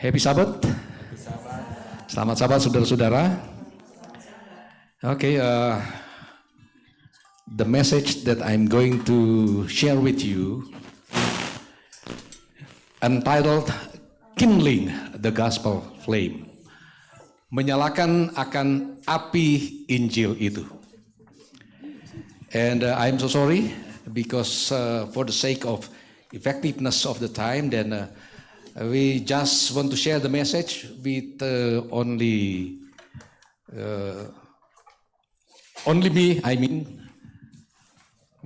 Happy Sabbath. Selamat Sabat saudara-saudara. Okay, the message that I'm going to share with you entitled Kindling the Gospel Flame. Menyalakan akan api Injil itu. And I'm so sorry because for the sake of effectiveness of the time, then we just want to share the message with only me, I mean,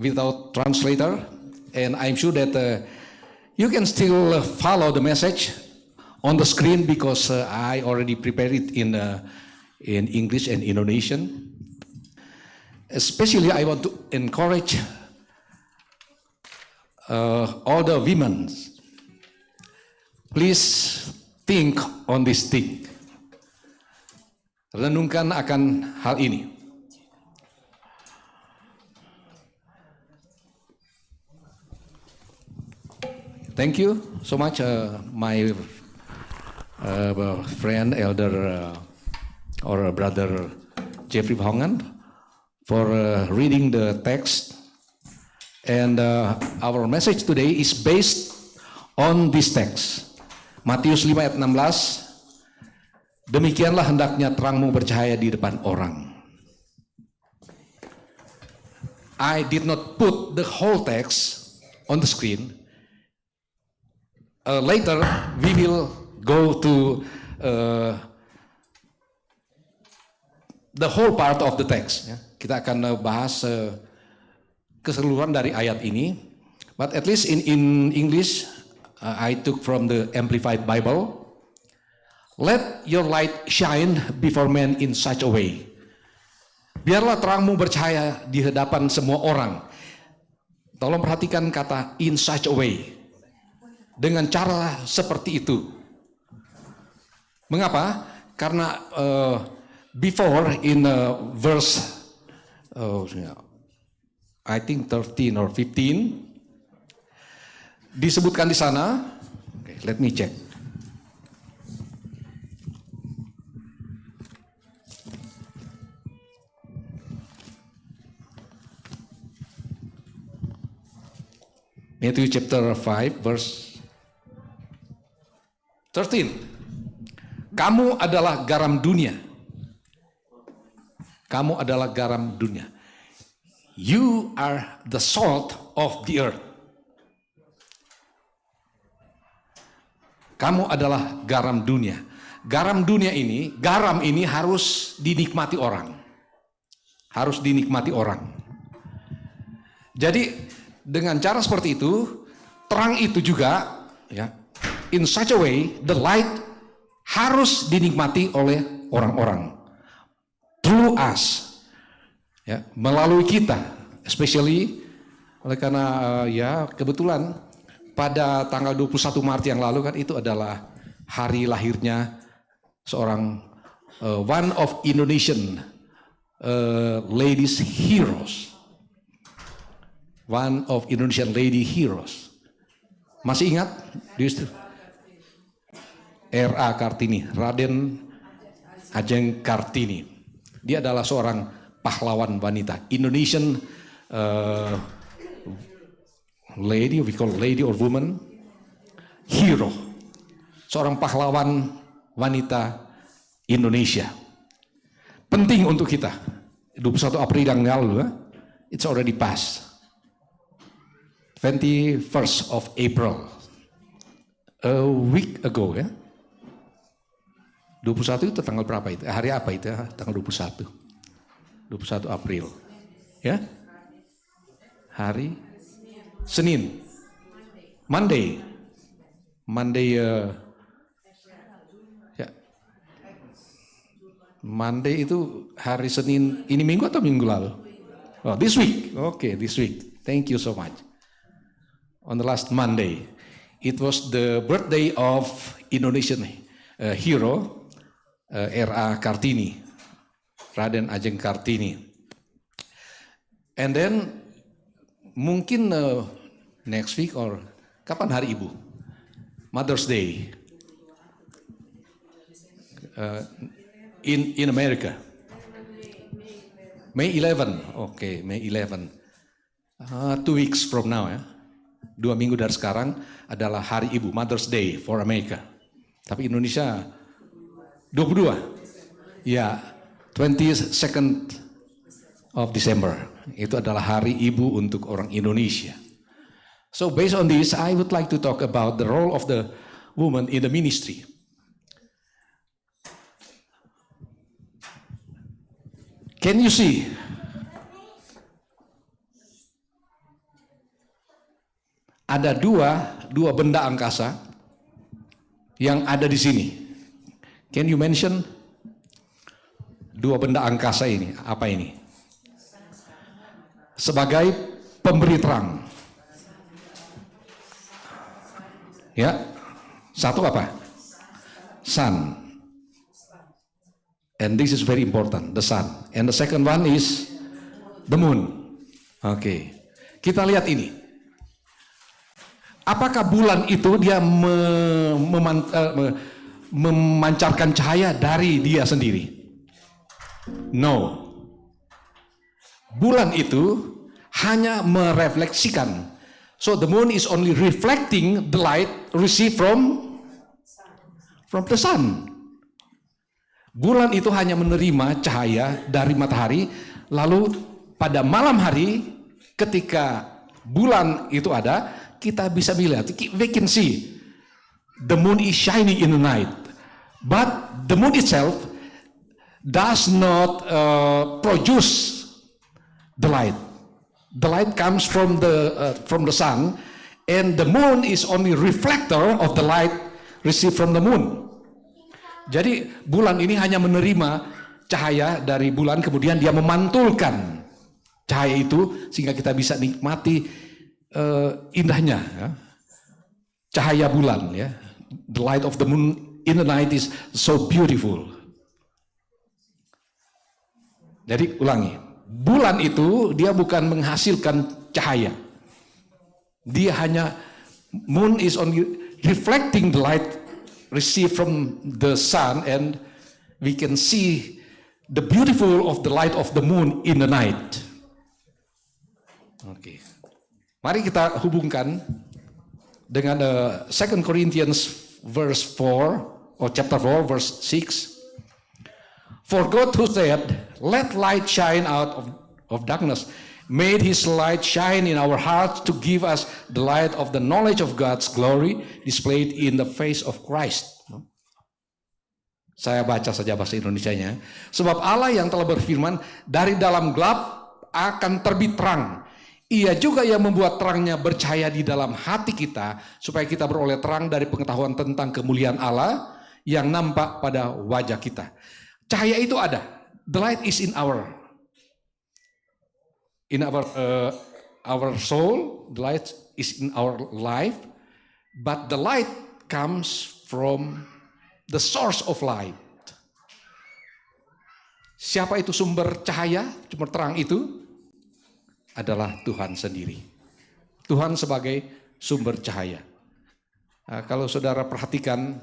without translator. And I'm sure that you can still follow the message on the screen because I already prepared it in English and Indonesian. Especially I want to encourage all the women. Please think on this thing. Renungkan akan hal ini. Thank you so much, my friend, elder, or brother Jeffrey Hongan, for reading the text. And our message today is based on this text. Matius 5 ayat 16, demikianlah hendaknya terangmu bercahaya di depan orang. I did not put the whole text on the screen. Later we will go to the whole part of the text. Kita akan bahas keseluruhan dari ayat ini. But at least in English, I took from the Amplified Bible. Let your light shine before men in such a way. Biarlah terangmu bercahaya di hadapan semua orang. Tolong perhatikan kata in such a way. Dengan cara seperti itu. Mengapa? Karena before in verse I think 13 or 15 disebutkan di sana. Okay, let me check. Matthew chapter 5 verse 13. Kamu adalah garam dunia. Kamu adalah garam dunia. You are the salt of the earth. Kamu adalah garam dunia. Garam dunia ini, garam ini harus dinikmati orang. Harus dinikmati orang. Jadi dengan cara seperti itu, terang itu juga, ya, in such a way, the light harus dinikmati oleh orang-orang. Through us. Ya, melalui kita, especially oleh karena ya kebetulan pada tanggal 21 Maret yang lalu kan itu adalah hari lahirnya seorang one of Indonesian ladies heroes. One of Indonesian lady heroes. Masih ingat? R.A. Kartini, Raden Ajeng Kartini. Dia adalah seorang pahlawan wanita, Indonesian lady, we call lady or woman, hero. Seorang pahlawan wanita Indonesia. Penting untuk kita. 21 April yang lalu, it's already passed. 21st of April. A week ago, ya. 21 itu tanggal berapa itu? Hari apa itu? Tanggal 21. 21 April. Ya? Hari Senin. Monday. Ya. Monday itu hari Senin. Ini minggu atau minggu lalu? Oh, this week. Okay, this week. Thank you so much. On the last Monday, it was the birthday of Indonesian hero R.A. Kartini, Raden Ajeng Kartini. And then mungkin next week or kapan hari ibu? Mother's Day. in America? May 11. Oke, May 11. 2 weeks from now ya. 2 minggu dari sekarang adalah Hari Ibu, Mother's Day for America. Tapi Indonesia 22. Ya, 22nd of December. Itu adalah Hari Ibu untuk orang Indonesia. So based on this, I would like to talk about the role of the woman in the ministry. Can you see? Ada dua benda angkasa yang ada di sini. Can you mention dua benda angkasa ini? Apa ini? Sebagai pemberi terang. Ya, satu apa? Sun. And this is very important, the sun. And the second one is the moon. Oke. Kita lihat ini. Apakah bulan itu dia memancarkan cahaya dari dia sendiri? No. Bulan itu hanya merefleksikan. So the moon is only reflecting the light received from the sun. Bulan itu hanya menerima cahaya dari matahari, lalu pada malam hari ketika bulan itu ada, kita bisa melihat, we can see the moon is shining in the night, but the moon itself does not produce the light. The light comes from the sun, and the moon is only reflector of the light received from the moon. Jadi bulan ini hanya menerima cahaya dari bulan, kemudian dia memantulkan cahaya itu sehingga kita bisa nikmati indahnya ya, cahaya bulan ya. The light of the moon in the night is so beautiful. Jadi ulangi, bulan itu dia bukan menghasilkan cahaya. Dia hanya, moon is only reflecting the light received from the sun, and we can see the beautiful of the light of the moon in the night. Oke. Mari kita hubungkan dengan 2 Corinthians verse 4 or chapter 4 verse 6. For God who said, "Let light shine out of darkness," made his light shine in our hearts to give us the light of the knowledge of God's glory displayed in the face of Christ. Saya baca saja bahasa Indonesianya. Sebab Allah yang telah berfirman, dari dalam gelap akan terbit terang. Ia juga yang membuat terangnya bercahaya di dalam hati kita, supaya kita beroleh terang dari pengetahuan tentang kemuliaan Allah yang nampak pada wajah kita. Cahaya itu ada. The light is in our soul, the light is in our life, but the light comes from the source of light. Siapa itu sumber cahaya, sumber terang itu? Adalah Tuhan sendiri. Tuhan sebagai sumber cahaya. Nah, kalau saudara perhatikan,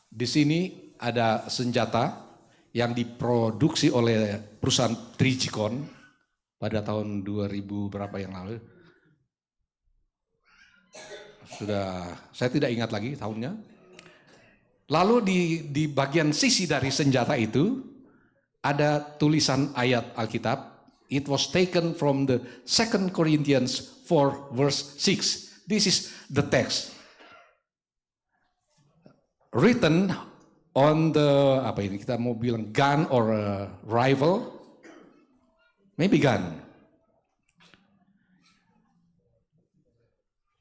di sini ada senjata yang diproduksi oleh perusahaan Trigicon pada tahun 2000 berapa yang lalu. Saya tidak ingat lagi tahunnya. Lalu di bagian sisi dari senjata itu ada tulisan ayat Alkitab. It was taken from the 2 Corinthians 4 verse 6. This is the text. Written on the, apa ini kita mau bilang, gun or rifle, maybe gun.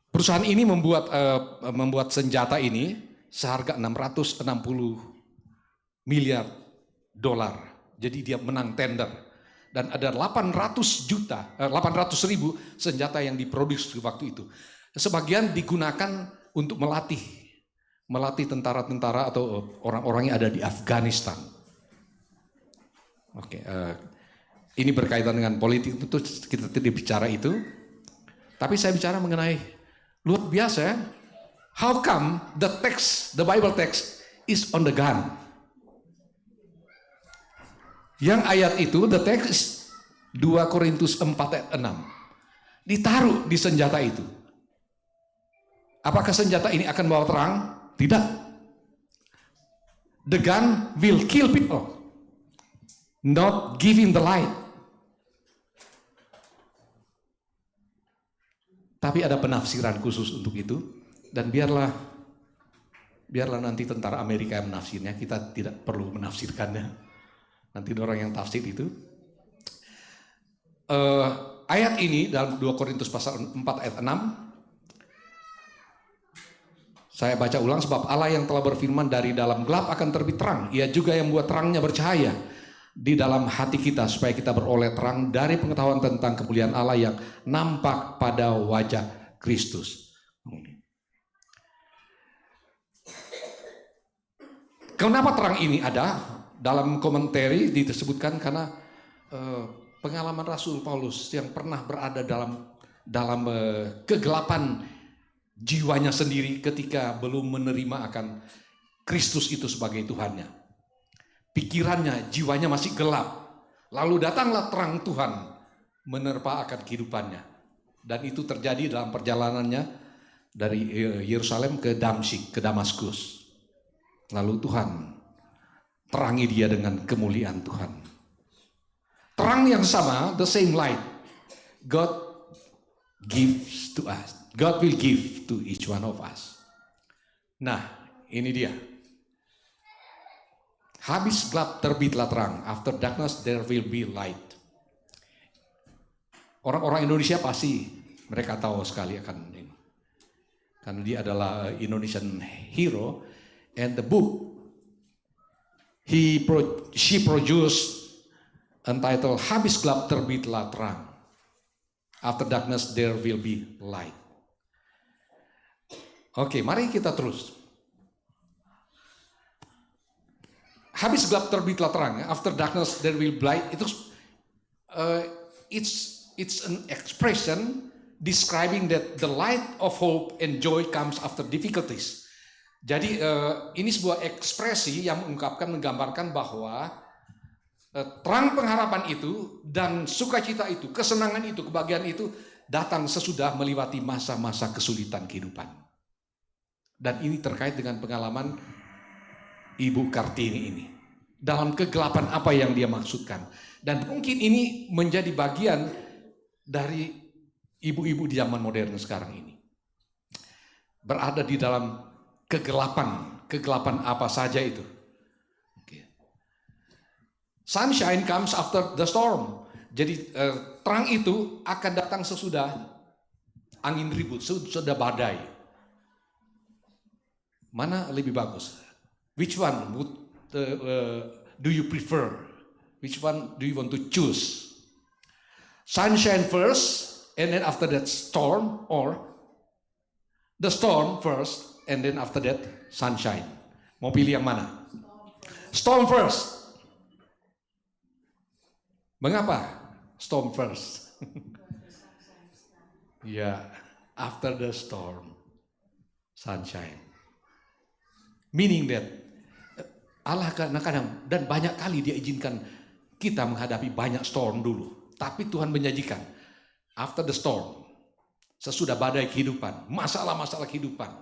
Perusahaan ini membuat senjata ini seharga 660 miliar dolar. Jadi dia menang tender, dan ada 800.000 senjata yang diproduksi waktu itu. Sebagian digunakan untuk melatih tentara-tentara atau orang-orang yang ada di Afghanistan. Oke, ini berkaitan dengan politik, tentu kita tidak bicara itu. Tapi saya bicara mengenai luar biasa. How come the Bible text is on the gun. Yang ayat itu, the text 2 Korintus 4 ayat 6. Ditaruh di senjata itu. Apakah senjata ini akan bawa terang? Tidak. The gun will kill people, not giving the light. Tapi ada penafsiran khusus untuk itu, dan biarlah nanti tentara Amerika yang menafsirnya, kita tidak perlu menafsirkannya. Nanti orang yang tafsir itu. Ayat ini dalam 2 Korintus pasal 4 ayat 6. Saya baca ulang, sebab Allah yang telah berfirman, dari dalam gelap akan terbit terang. Ia juga yang membuat terangnya bercahaya di dalam hati kita, supaya kita beroleh terang dari pengetahuan tentang kemuliaan Allah yang nampak pada wajah Kristus. Kenapa terang ini ada? Dalam komentari disebutkan karena pengalaman Rasul Paulus yang pernah berada dalam kegelapan jiwanya sendiri ketika belum menerima akan Kristus itu sebagai Tuhannya. Pikirannya, jiwanya masih gelap. Lalu datanglah terang Tuhan menerpa akan kehidupannya. Dan itu terjadi dalam perjalanannya dari Yerusalem ke Damsyik, ke Damaskus. Lalu Tuhan terangi dia dengan kemuliaan Tuhan. Terang yang sama, the same light, God gives to us. God will give to each one of us. Nah, ini dia. Habis gelap terbitlah terang. After darkness there will be light. Orang-orang Indonesia pasti mereka tahu sekali akan ini. Karena dia adalah Indonesian hero, and the book she produced entitled Habis Gelap Terbitlah Terang. After darkness there will be light. Oke, mari kita terus. Habis gelap terbitlah terang. After darkness there will be light. Itu it's an expression describing that the light of hope and joy comes after difficulties. Jadi ini sebuah ekspresi yang menggambarkan bahwa terang pengharapan itu dan sukacita itu, kesenangan itu, kebahagiaan itu datang sesudah melewati masa-masa kesulitan kehidupan. Dan ini terkait dengan pengalaman Ibu Kartini ini. Dalam kegelapan apa yang dia maksudkan. Dan mungkin ini menjadi bagian dari ibu-ibu di zaman modern sekarang ini. Berada di dalam kegelapan apa saja itu. Okay. Sunshine comes after the storm. Jadi terang itu akan datang sesudah angin ribut, sesudah badai. Mana lebih bagus? Which one do you prefer? Which one do you want to choose? Sunshine first, and then after that storm, or the storm first, and then after that sunshine. Mau pilih yang mana? Storm first. Mengapa storm first? Ya, after the storm, sunshine. Meaning that Allah kadang-kadang dan banyak kali dia izinkan kita menghadapi banyak storm dulu. Tapi Tuhan menjanjikan after the storm, sesudah badai kehidupan, masalah-masalah kehidupan,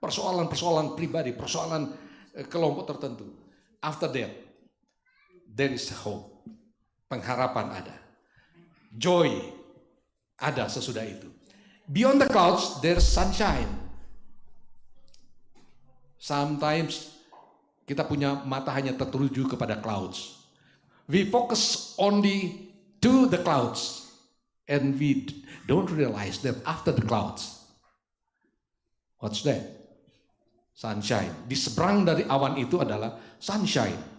persoalan-persoalan pribadi, persoalan kelompok tertentu. After that, there is hope. Pengharapan ada. Joy ada sesudah itu. Beyond the clouds, there's sunshine. Sometimes kita punya mata hanya tertuju kepada clouds. We focus only to the clouds. And we don't realize that after the clouds, what's that? Sunshine. Di seberang dari awan itu adalah sunshine.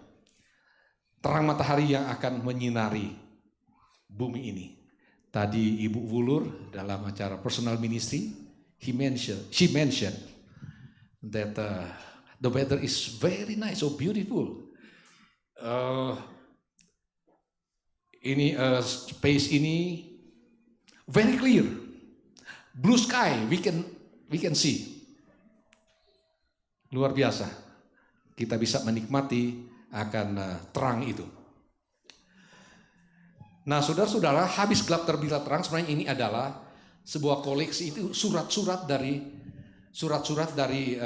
Terang matahari yang akan menyinari bumi ini. Tadi Ibu Wulur dalam acara personal ministry, she mentioned that the weather is very nice, so beautiful. Space ini very clear, blue sky we can see, luar biasa. kita bisa menikmati akan terang itu. Nah, saudara-saudara, habis gelap terbitlah terang, sebenarnya ini adalah sebuah koleksi itu surat-surat dari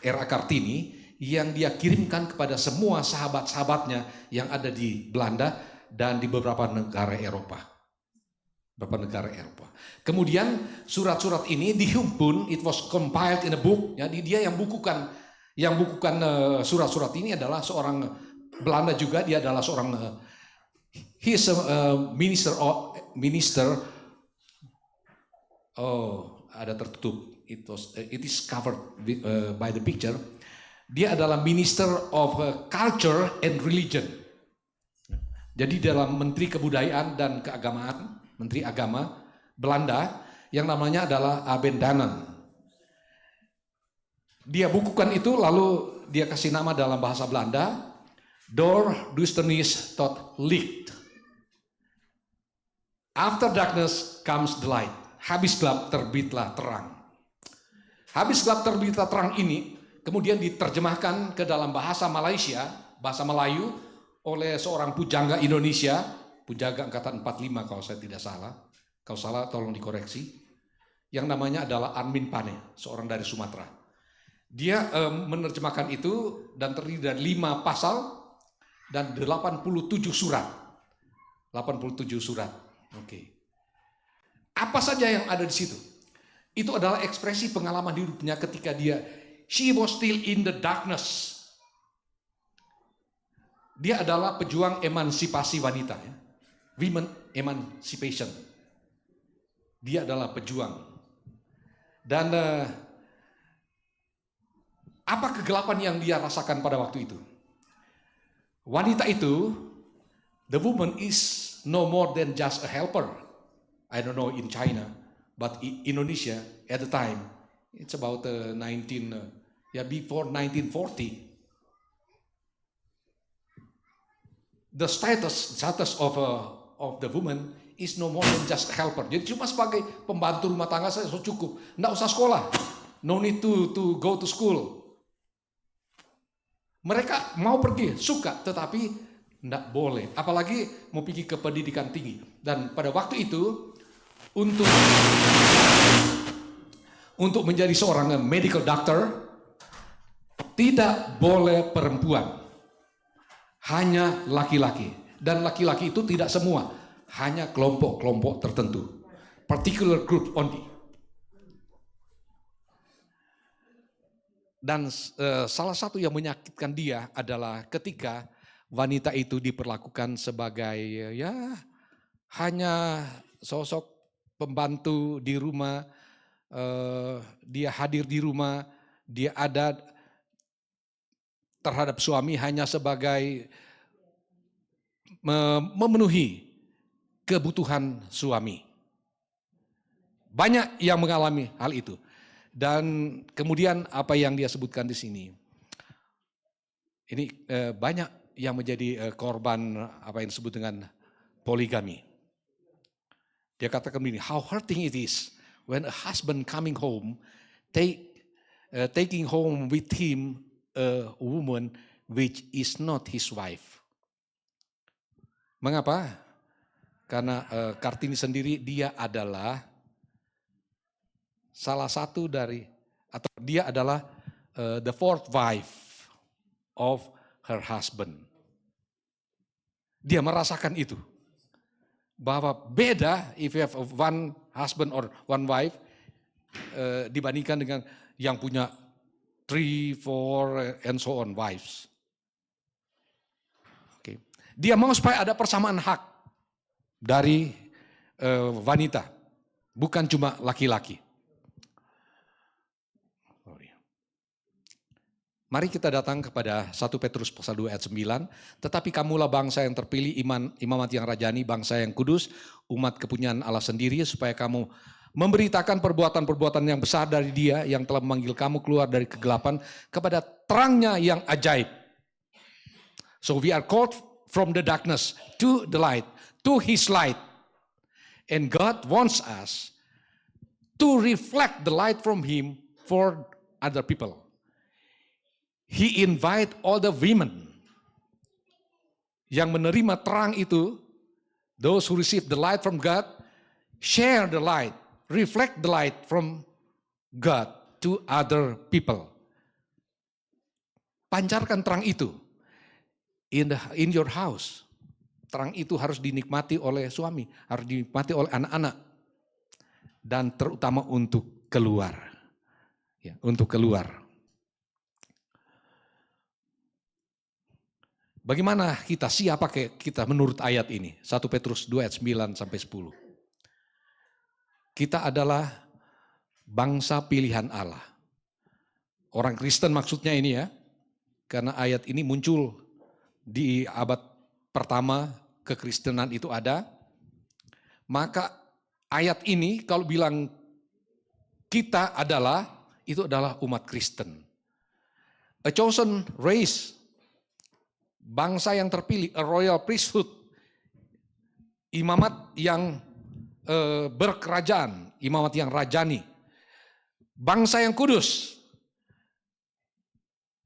era Kartini yang dia kirimkan kepada semua sahabat-sahabatnya yang ada di Belanda dan di beberapa negara Eropa. Kemudian surat-surat ini dihimpun, it was compiled in a book. Jadi dia yang bukukan surat-surat ini adalah seorang Belanda juga. Dia adalah seorang he is a minister. Oh, ada tertutup. It is covered by the picture. Dia adalah Minister of Culture and Religion. Jadi dalam Menteri Kebudayaan dan Keagamaan, Menteri Agama Belanda yang namanya adalah Abben Danan. Dia bukukan itu lalu dia kasih nama dalam bahasa Belanda, Door Duisternis tot Licht. After darkness comes the light. Habis gelap terbitlah terang. Habis gelap terbitlah terang ini kemudian diterjemahkan ke dalam bahasa Malaysia, bahasa Melayu oleh seorang pujangga Indonesia, pujangga angkatan 45 kalau saya tidak salah. Kalau salah tolong dikoreksi. Yang namanya adalah Armin Pane, seorang dari Sumatera. Dia menerjemahkan itu dan terdiri dari 5 pasal dan 87 surat. 87 surat. Oke. Apa saja yang ada di situ? Itu adalah ekspresi pengalaman hidupnya ketika she was still in the darkness. Dia adalah pejuang emansipasi wanita, ya. Women emancipation. Dia adalah pejuang. Dan apa kegelapan yang dia rasakan pada waktu itu? Wanita itu, the woman is no more than just a helper. I don't know in China, but in Indonesia at the time, it's about before 1940. The status of the woman is no more than just a helper. Jadi cuma sebagai pembantu rumah tangga saya cukup, nggak usah sekolah, no need to go to school. Mereka mau pergi, suka, tetapi nggak boleh, apalagi mau pergi ke pendidikan tinggi. Dan pada waktu itu untuk menjadi seorang medical doctor tidak boleh perempuan, hanya laki-laki. Dan laki-laki itu tidak semua, hanya kelompok-kelompok tertentu, particular group only. Dan salah satu yang menyakitkan dia adalah ketika wanita itu diperlakukan sebagai hanya sosok pembantu di rumah, dia hadir di rumah, dia ada terhadap suami hanya sebagai memenuhi kebutuhan suami. Banyak yang mengalami hal itu. Dan kemudian apa yang dia sebutkan di sini, ini banyak yang menjadi korban apa yang disebut dengan poligami. Dia katakan begini, how hurting it is when a husband coming home, taking home with him a woman which is not his wife. Mengapa? Karena Kartini sendiri dia adalah salah satu dari, atau dia adalah the fourth wife of her husband. Dia merasakan itu. Bahwa beda if you have one husband or one wife dibandingkan dengan yang punya 3, 4 and so on wives. Okay. Dia mau supaya ada persamaan hak dari wanita, bukan cuma laki-laki. Mari kita datang kepada 1 Petrus pasal 2 ayat 9. Tetapi kamulah bangsa yang terpilih, imamat yang rajani, bangsa yang kudus, umat kepunyaan Allah sendiri, supaya kamu memberitakan perbuatan-perbuatan yang besar dari Dia yang telah memanggil kamu keluar dari kegelapan kepada terangnya yang ajaib. So we are called from the darkness to the light, to His light. And God wants us to reflect the light from Him for other people. He invite all the women yang menerima terang itu, those who receive the light from God, share the light, reflect the light from God to other people. Pancarkan terang itu in your house. Terang itu harus dinikmati oleh suami, harus dinikmati oleh anak-anak, dan terutama untuk keluar. Ya, untuk keluar. Bagaimana kita, siapa kita menurut ayat ini? 1 Petrus 2 ayat 9 sampai 10. Kita adalah bangsa pilihan Allah. Orang Kristen maksudnya ini ya, karena ayat ini muncul di abad pertama kekristenan itu ada. Maka ayat ini kalau bilang kita adalah, itu adalah umat Kristen. A chosen race, bangsa yang terpilih, a royal priesthood, imamat yang berkerajaan, imamat yang rajani, bangsa yang kudus.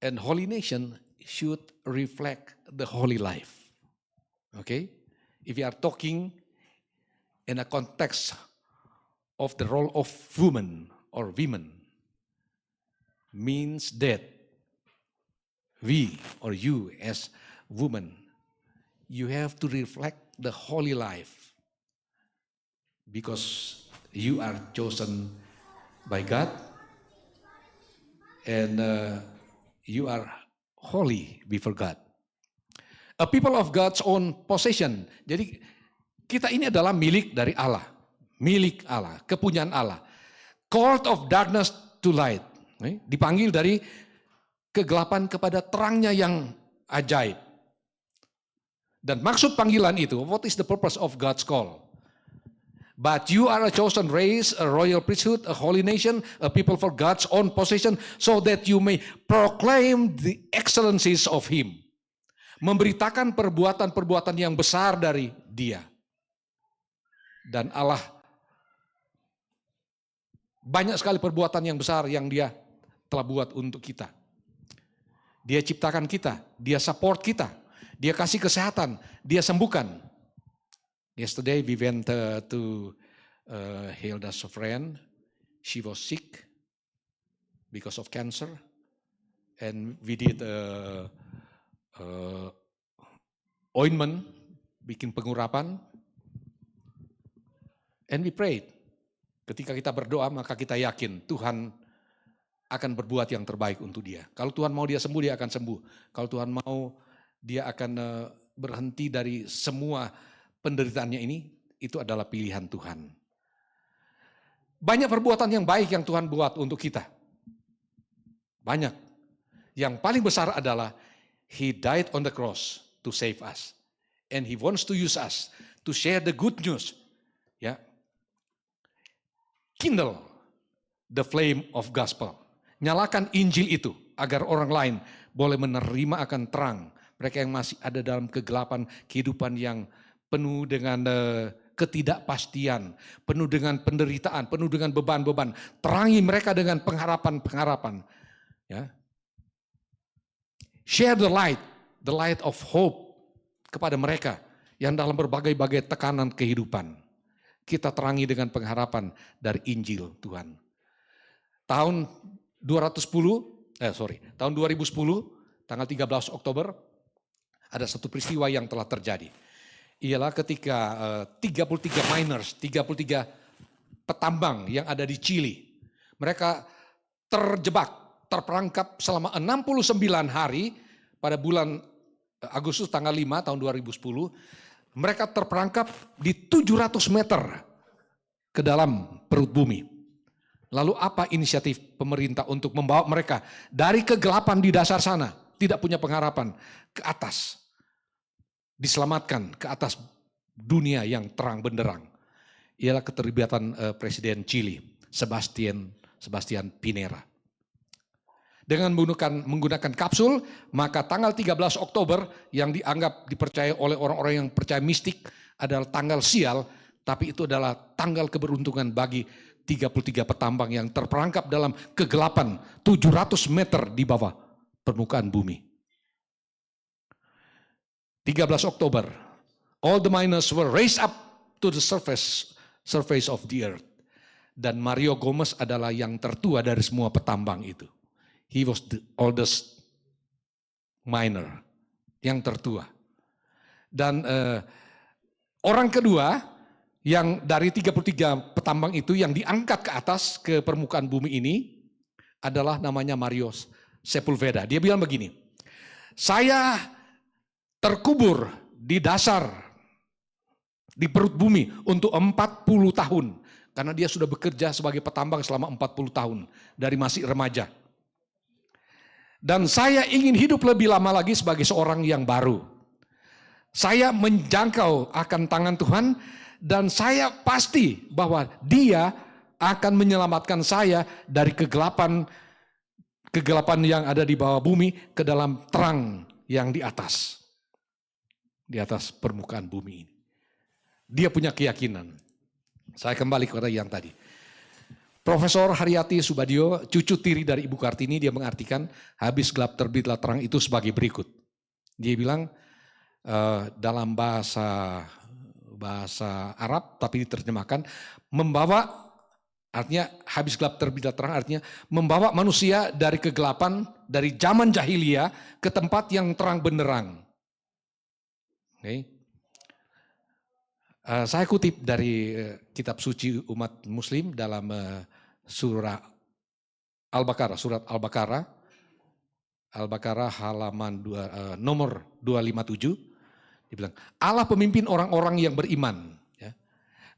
And holy nation should reflect the holy life. Okay? If you are talking in a context of the role of woman or women, means that we or you as woman, you have to reflect the holy life because you are chosen by God and you are holy before God. A people of God's own possession. Jadi kita ini adalah milik dari Allah. Milik Allah, kepunyaan Allah. Called of darkness to light. Dipanggil dari kegelapan kepada terangnya yang ajaib. Dan maksud panggilan itu, what is the purpose of God's call? But you are a chosen race, a royal priesthood, a holy nation, a people for God's own possession, so that you may proclaim the excellencies of Him. Memberitakan perbuatan-perbuatan yang besar dari Dia. Dan Allah, banyak sekali perbuatan yang besar yang Dia telah buat untuk kita. Dia ciptakan kita, Dia support kita, Dia kasih kesehatan, Dia sembuhkan. Yesterday we went to Hilda's friend. She was sick because of cancer, and we did ointment, bikin pengurapan, and we prayed. Ketika kita berdoa maka kita yakin Tuhan akan berbuat yang terbaik untuk dia. Kalau Tuhan mau dia sembuh, dia akan sembuh. Kalau Tuhan mau dia akan berhenti dari semua penderitaannya ini, itu adalah pilihan Tuhan. Banyak perbuatan yang baik yang Tuhan buat untuk kita. Banyak. Yang paling besar adalah He died on the cross to save us. And He wants to use us to share the good news. Ya. Kindle the flame of gospel. Nyalakan Injil itu agar orang lain boleh menerima akan terang. Mereka yang masih ada dalam kegelapan kehidupan yang penuh dengan ketidakpastian, penuh dengan penderitaan, penuh dengan beban-beban. Terangi mereka dengan pengharapan-pengharapan. Ya. Share the light of hope kepada mereka yang dalam berbagai-bagai tekanan kehidupan. Kita terangi dengan pengharapan dari Injil Tuhan. Tahun 2010, tanggal 13 Oktober, ada satu peristiwa yang telah terjadi. Ialah ketika 33 miners, 33 petambang yang ada di Chili. Mereka terperangkap selama 69 hari pada bulan Agustus tanggal 5 tahun 2010. Mereka terperangkap di 700 meter ke dalam perut bumi. Lalu apa inisiatif pemerintah untuk membawa mereka dari kegelapan di dasar sana, tidak punya pengharapan, ke atas. Diselamatkan ke atas dunia yang terang benderang. Ialah keterlibatan Presiden Chili, Sebastian Pinera. Dengan menggunakan kapsul, maka tanggal 13 Oktober yang dianggap dipercaya oleh orang-orang yang percaya mistik adalah tanggal sial, tapi itu adalah tanggal keberuntungan bagi 33 petambang yang terperangkap dalam kegelapan 700 meter di bawah permukaan bumi. 13 Oktober, all the miners were raised up to the surface of the earth. Dan Mario Gomez adalah yang tertua dari semua petambang itu. He was the oldest miner, yang tertua. Dan orang kedua yang dari 33 petambang itu yang diangkat ke atas ke permukaan bumi ini adalah namanya Mario Sepulveda. Dia bilang begini, saya terkubur di dasar, di perut bumi untuk 40 tahun. Karena dia sudah bekerja sebagai petambang selama 40 tahun dari masih remaja. Dan saya ingin hidup lebih lama lagi sebagai seorang yang baru. Saya menjangkau akan tangan Tuhan dan saya pasti bahwa Dia akan menyelamatkan saya dari kegelapan yang ada di bawah bumi ke dalam terang yang di atas permukaan bumi ini. Dia punya keyakinan. Saya kembali kepada yang tadi. Profesor Haryati Subadio, cucu tiri dari Ibu Kartini, dia mengartikan habis gelap terbitlah terang itu sebagai berikut. Dia bilang dalam bahasa Arab tapi diterjemahkan membawa, artinya habis gelap terbitlah terang artinya membawa manusia dari kegelapan dari zaman jahiliyah ke tempat yang terang benderang. Okay. Saya kutip dari kitab suci umat muslim dalam surat Al-Baqarah halaman nomor 257. Dibilang, Allah pemimpin orang-orang yang beriman.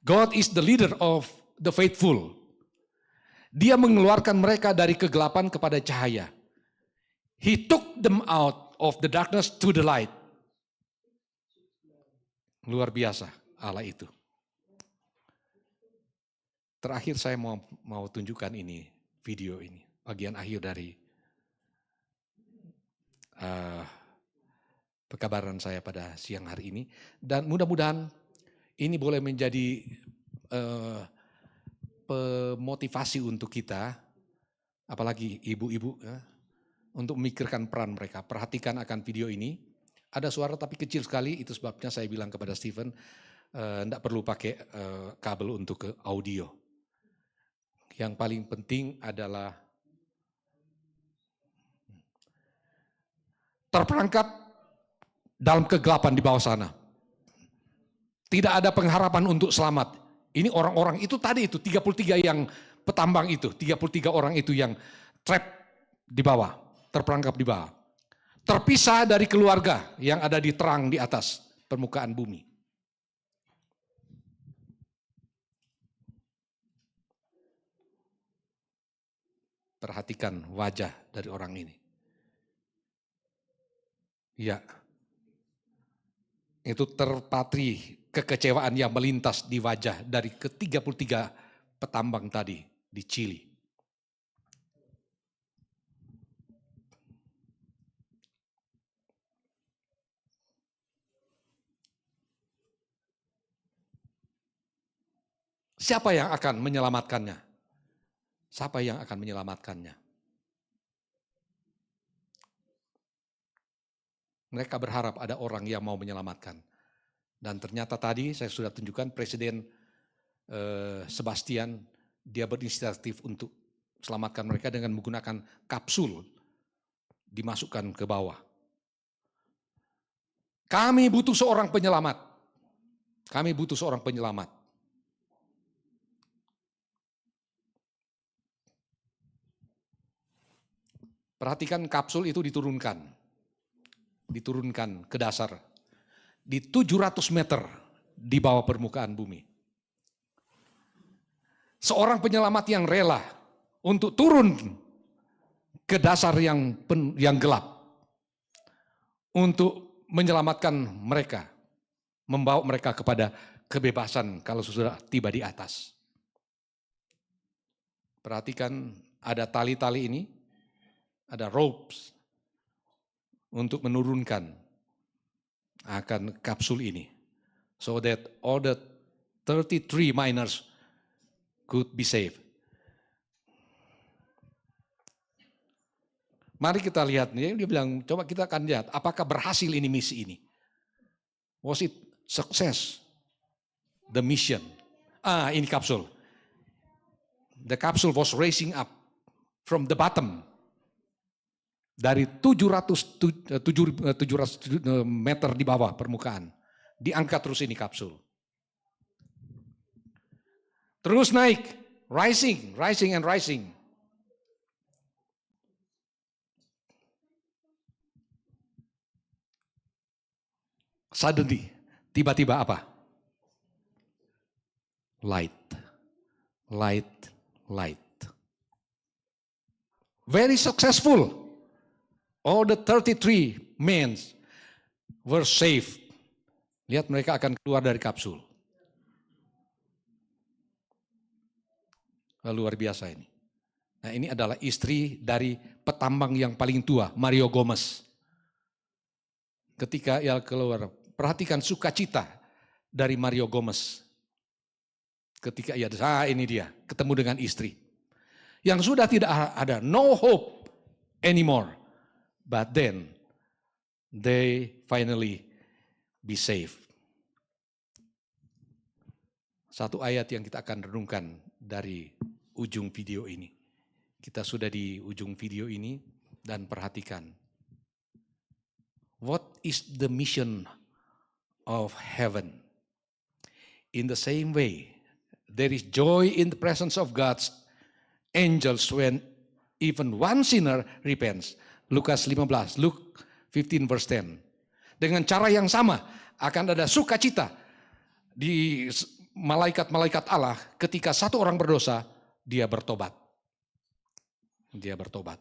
God is the leader of the faithful. Dia mengeluarkan mereka dari kegelapan kepada cahaya. He took them out of the darkness to the light. Luar biasa Allah itu. Terakhir saya mau tunjukkan ini, video ini, bagian akhir dari pekabaran saya pada siang hari ini. Dan mudah-mudahan ini boleh menjadi pemotivasi untuk kita, apalagi ibu-ibu, untuk memikirkan peran mereka. Perhatikan akan video ini. Ada suara tapi kecil sekali, itu sebabnya saya bilang kepada Stephen, tidak perlu pakai kabel untuk ke audio. Yang paling penting adalah terperangkap dalam kegelapan di bawah sana. Tidak ada pengharapan untuk selamat. Ini orang-orang itu tadi itu, 33 yang petambang itu, 33 orang itu yang trap di bawah, terperangkap di bawah. Terpisah dari keluarga yang ada di terang di atas permukaan bumi. Perhatikan wajah dari orang ini. Ya, itu terpatri kekecewaan yang melintas di wajah dari ke-33 petambang tadi di Chili. Siapa yang akan menyelamatkannya? Siapa yang akan menyelamatkannya? Mereka berharap ada orang yang mau menyelamatkan. Dan ternyata tadi saya sudah tunjukkan Presiden Sebastian, dia berinisiatif untuk selamatkan mereka dengan menggunakan kapsul dimasukkan ke bawah. Kami butuh seorang penyelamat. Kami butuh seorang penyelamat. Perhatikan kapsul itu diturunkan ke dasar di 700 meter di bawah permukaan bumi. Seorang penyelamat yang rela untuk turun ke dasar yang gelap untuk menyelamatkan mereka, membawa mereka kepada kebebasan kalau sudah tiba di atas. Perhatikan ada tali-tali ini, ada ropes untuk menurunkan akan kapsul ini. So that all the 33 miners could be saved. Mari kita lihat nih, dia bilang coba kita akan lihat apakah berhasil ini misi ini. Was it success? The mission. Ini kapsul. The capsule was raising up from the bottom. Dari 700 meter di bawah permukaan. Diangkat terus ini kapsul. Terus naik. Rising and rising. Suddenly, tiba-tiba apa? Light. Very successful. All the 33 men were saved. Lihat mereka akan keluar dari kapsul. Luar biasa ini. Nah, ini adalah istri dari petambang yang paling tua, Mario Gomez. Ketika ia keluar, perhatikan sukacita dari Mario Gomez. Ketika ia, ini dia, ketemu dengan istri. Yang sudah tidak ada, no hope anymore. But then, they finally be saved. Satu ayat yang kita akan renungkan dari ujung video ini. Kita sudah di ujung video ini dan perhatikan. What is the mission of heaven? In the same way, there is joy in the presence of God's angels when even one sinner repents. Lukas 15, Luke 15 verse 10. Dengan cara yang sama akan ada sukacita di malaikat-malaikat Allah ketika satu orang berdosa, dia bertobat. Dia bertobat.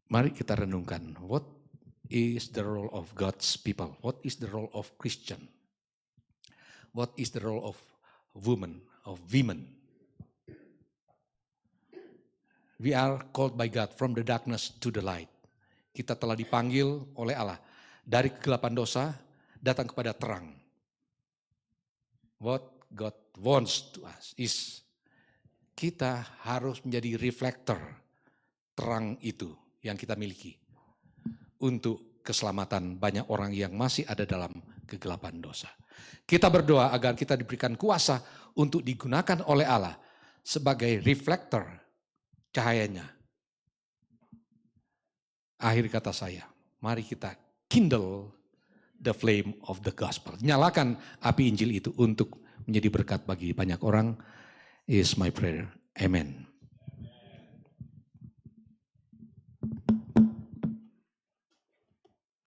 Mari kita renungkan, what is the role of God's people? What is the role of Christian? What is the role of women? We are called by God from the darkness to the light. Kita telah dipanggil oleh Allah dari kegelapan dosa datang kepada terang. What God wants to us is kita harus menjadi reflektor terang itu yang kita miliki untuk keselamatan banyak orang yang masih ada dalam kegelapan dosa. Kita berdoa agar kita diberikan kuasa untuk digunakan oleh Allah sebagai reflektor cahayanya. Akhir kata saya, mari kita kindle the flame of the gospel. Nyalakan api Injil itu untuk menjadi berkat bagi banyak orang. Is my prayer. Amen.